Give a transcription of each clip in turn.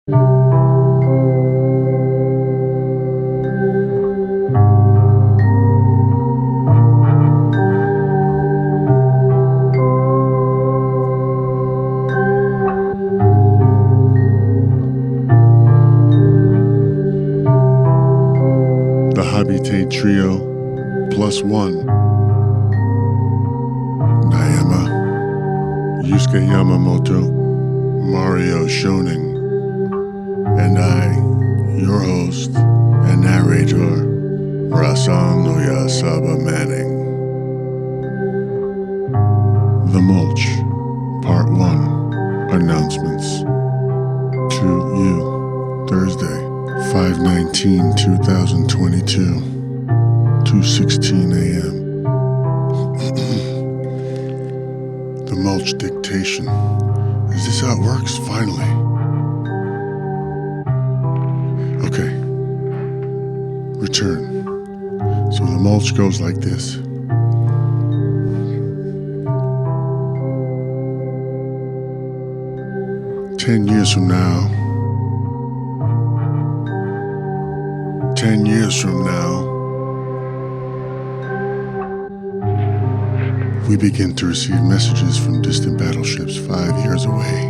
The Habitate Trio +1. Naima, Yusuke Yamamoto, Mario Shoning, and I, your host and narrator, Rhasaan Oyasaba Manning. The Mulch, Part 1, Announcements. To you, Thursday, 5/19/2022, 2:16 a.m. The Mulch Dictation. Is this how it works? Finally. Okay. Return. So the mulch goes like this. "10 years from now, 10 years from now, we begin to receive messages from distant battleships 5 years away.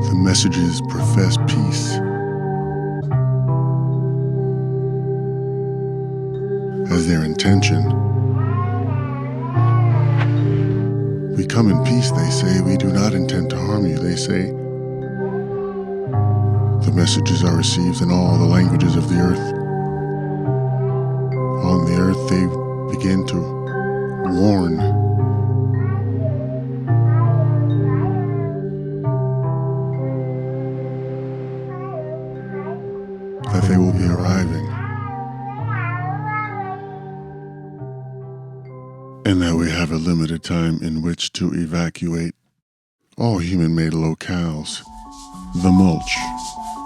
The messages profess peace as their intention. We come in peace, they say. We do not intend to harm you, they say. The messages are received in all the languages of the earth. On the earth, they begin to warn that they will be arriving, and that we have a limited time in which to evacuate all human-made locales. The Mulch,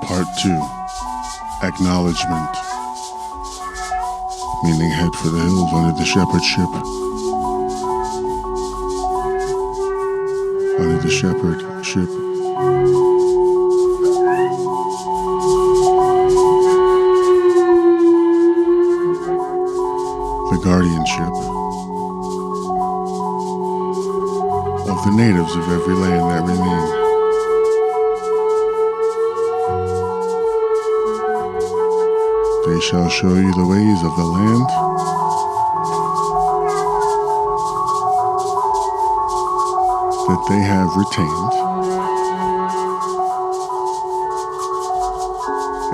Part 2, Acknowledgement. Meaning head for the hills under the shepherd ship. Under the shepherd ship. The guardianship of the natives of every land that remain. They shall show you the ways of the land, that they have retained,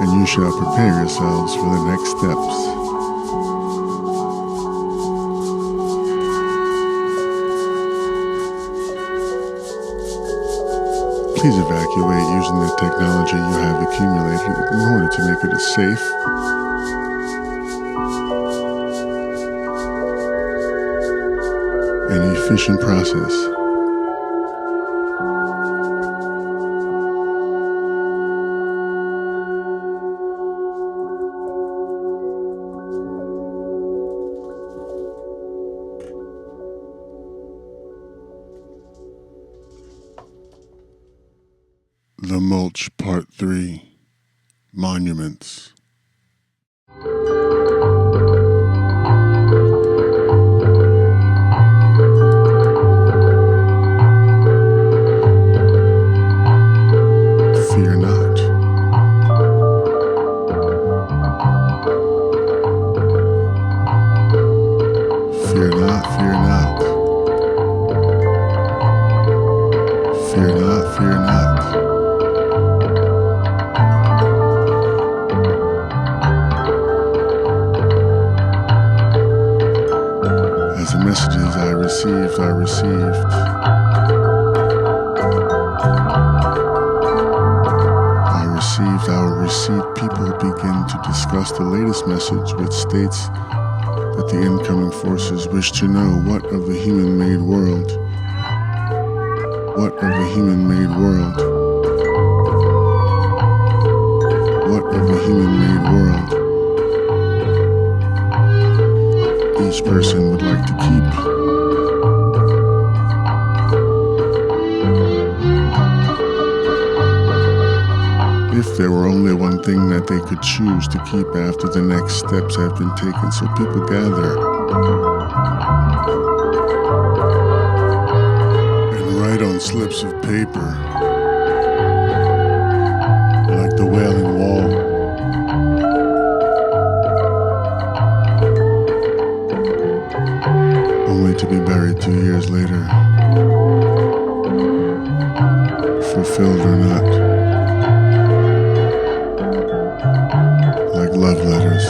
and you shall prepare yourselves for the next steps. Please evacuate using the technology you have accumulated in order to make it a safe and efficient process. The Mulch, Part 3, Monuments. Fear not. Fear not, fear not. Fear not, fear not. As the messages I received are received, our receipt people begin to discuss the latest message, which states that the incoming forces wish to know what of the human-made world, what of the human-made world, what of the human-made world each person would like to keep. if there were only one thing that they could choose to keep after the next steps have been taken. So people gather and write on slips of paper like the Wailing Wall. Only to be buried 2 years later, fulfilled or not, like love letters.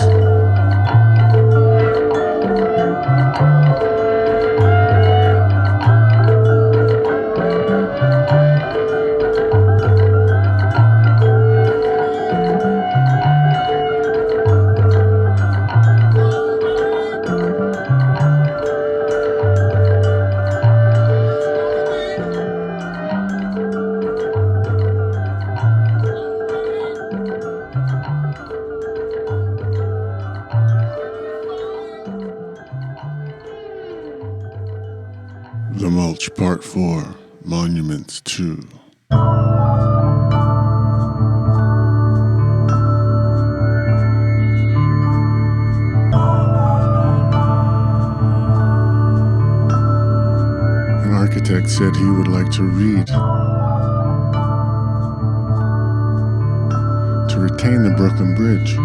The Mulch Part 4, Monuments 2. An architect said he would like to read. To retain the Brooklyn Bridge.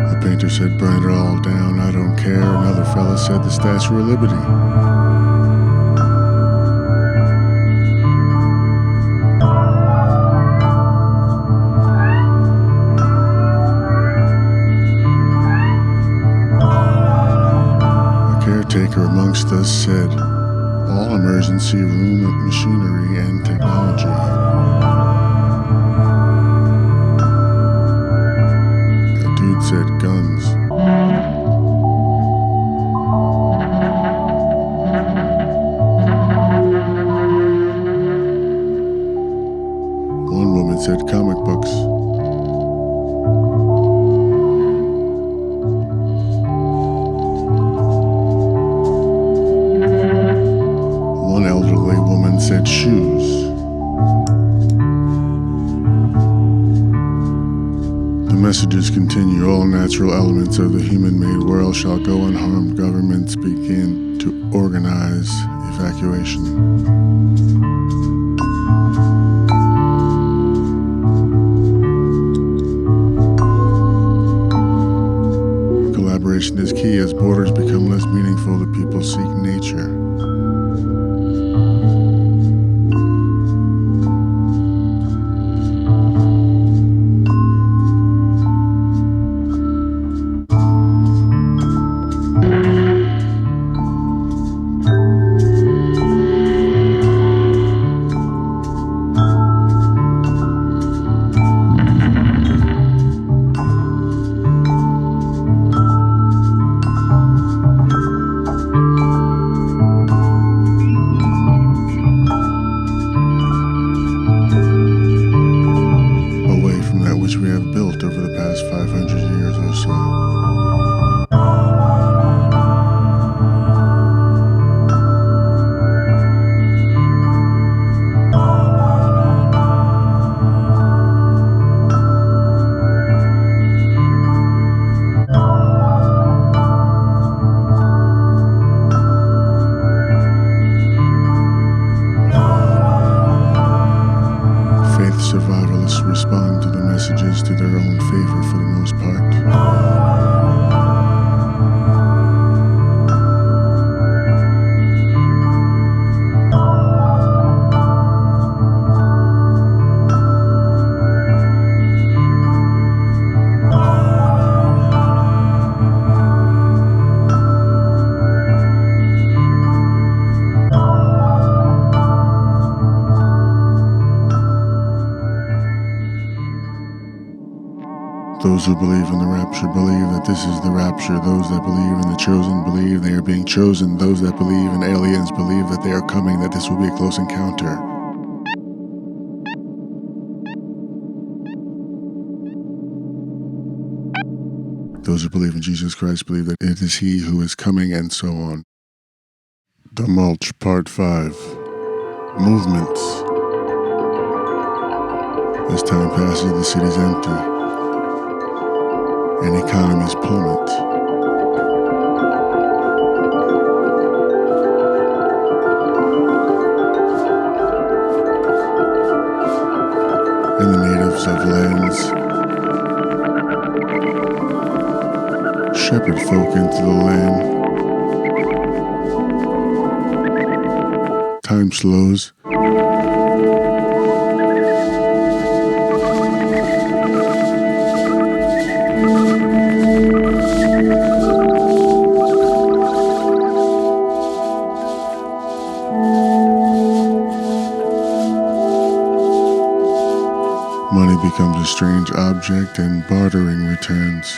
A painter said, burn it all down, I don't care. Another fella said, the Statue of Liberty. A caretaker amongst us said, all emergency room machinery and technology. Said guns. One woman said comic books. One elderly woman said shoes. Messages continue. All natural elements of the human-made world shall go unharmed. Governments begin to organize evacuation. Collaboration is key. As borders become less meaningful, the people seek nature. We have built over the past 500 years or so. Survivalists respond to the messages to their own favor for the most part. Those who believe in the rapture believe that this is the rapture. Those that believe in the chosen believe they are being chosen. Those that believe in aliens believe that they are coming, that this will be a close encounter. Those who believe in Jesus Christ believe that it is He who is coming, and so on. The Mulch, Part 5. movements. As time passes, the city's empty, and economies plummet. And the natives of lands shepherd folk into the land. Time slows. Money becomes a strange object and bartering returns.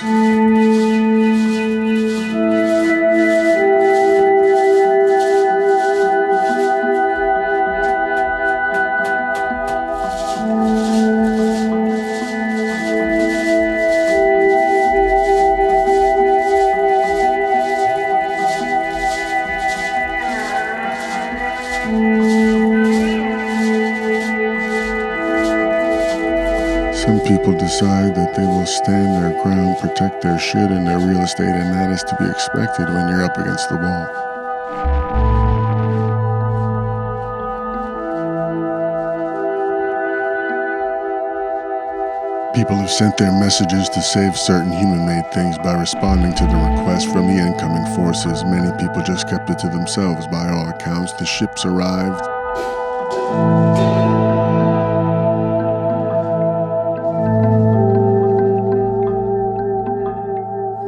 Some people decide that they will stand their ground, protect their shit and their real estate, and that is to be expected when you're up against the wall. People have sent their messages to save certain human-made things by responding to the request from the incoming forces. Many people just kept it to themselves. By all accounts, the ships arrived.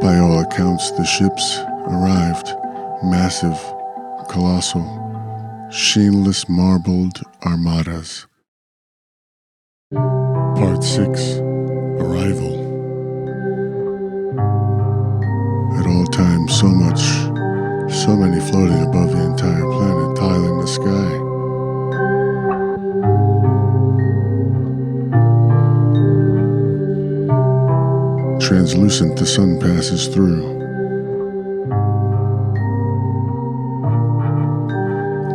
By all accounts, the ships arrived, massive, colossal, sheenless marbled armadas. Part 6, Arrival. At all times, so many floating above the entire planet, tiling the sky. Translucent, the sun passes through.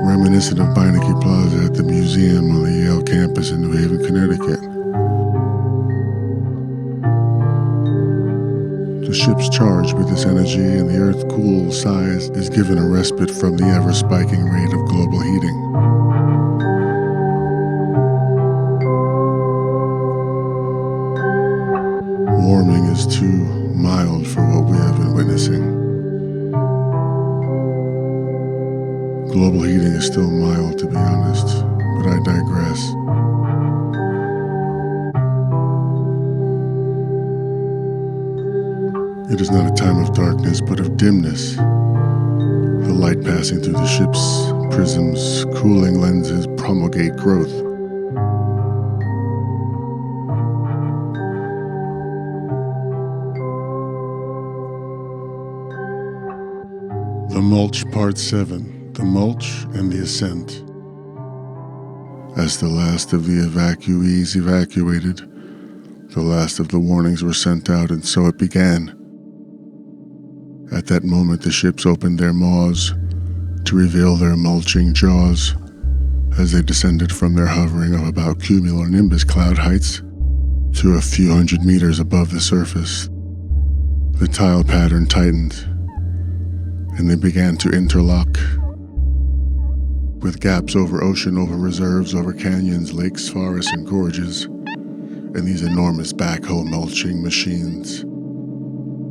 Reminiscent of Beinecke Plaza at the museum on the Yale campus in New Haven, Connecticut. The ship's charged with this energy, and the Earth's cool size is given a respite from the ever-spiking rate of global heating. Warming is too mild for what we have been witnessing. Global heating is still mild, to be honest, but I digress. It is not a time of darkness, but of dimness. The light passing through the ship's prisms, cooling lenses promulgate growth. The MULCH Part 7, The Mulch and the Ascent. As the last of the evacuees evacuated, the last of the warnings were sent out, and so it began. At that moment, the ships opened their maws to reveal their mulching jaws as they descended from their hovering of about cumulonimbus cloud heights to a few hundred meters above the surface. The tile pattern tightened, and they began to interlock, with gaps over ocean, over reserves, over canyons, lakes, forests, and gorges, and these enormous backhoe mulching machines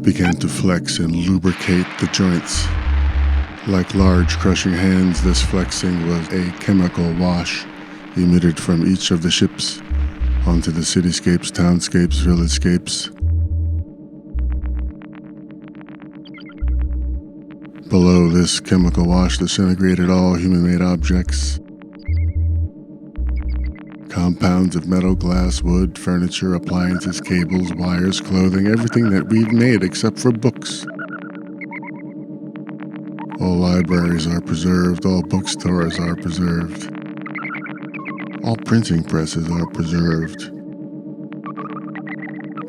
began to flex and lubricate the joints. Like large crushing hands, this flexing was a chemical wash emitted from each of the ships onto the cityscapes, townscapes, villagescapes. Below, this chemical wash disintegrated all human-made objects. Compounds of metal, glass, wood, furniture, appliances, cables, wires, clothing, everything that we've made except for books. All libraries are preserved, all bookstores are preserved. All printing presses are preserved.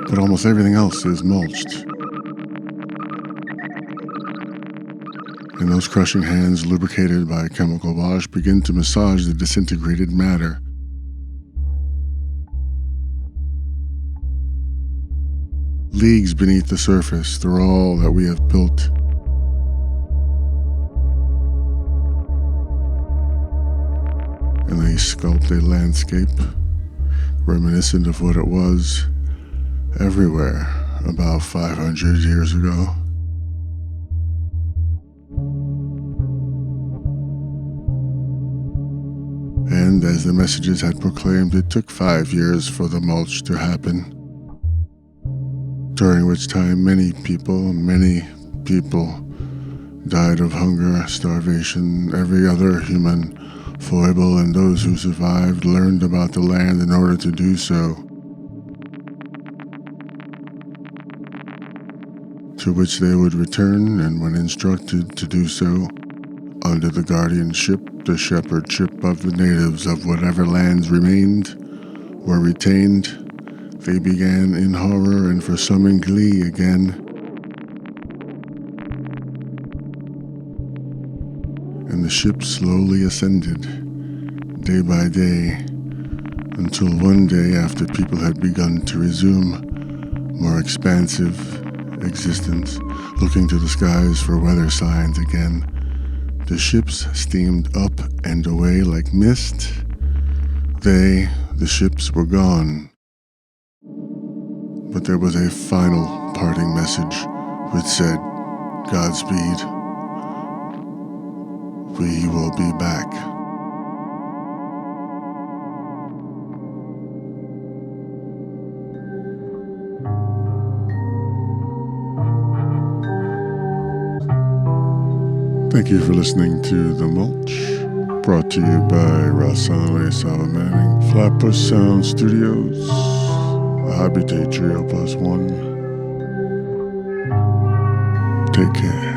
But almost everything else is mulched. and those crushing hands, lubricated by a chemical wash, begin to massage the disintegrated matter. Leagues beneath the surface, through all that we have built. And they sculpt a landscape reminiscent of what it was everywhere about 500 years ago. And as the messages had proclaimed, it took 5 years for the mulch to happen, during which time many people died of hunger, starvation, every other human foible, and those who survived learned about the land in order to do so, to which they would return, and when instructed to do so, under the guardianship, the shepherdship of the natives of whatever lands remained, were retained, they began in horror and for some in glee again. And the ship slowly ascended, day by day, until one day, after people had begun to resume more expansive existence, looking to the skies for weather signs again, the ships steamed up and away like mist. The ships were gone. But there was a final parting message which said, "Godspeed. We will be back." Thank you for listening to The Mulch, brought to you by Rhasaan Oyasaba Manning, Flatbush Sound Studios, the Habitat Trio +1. Take care.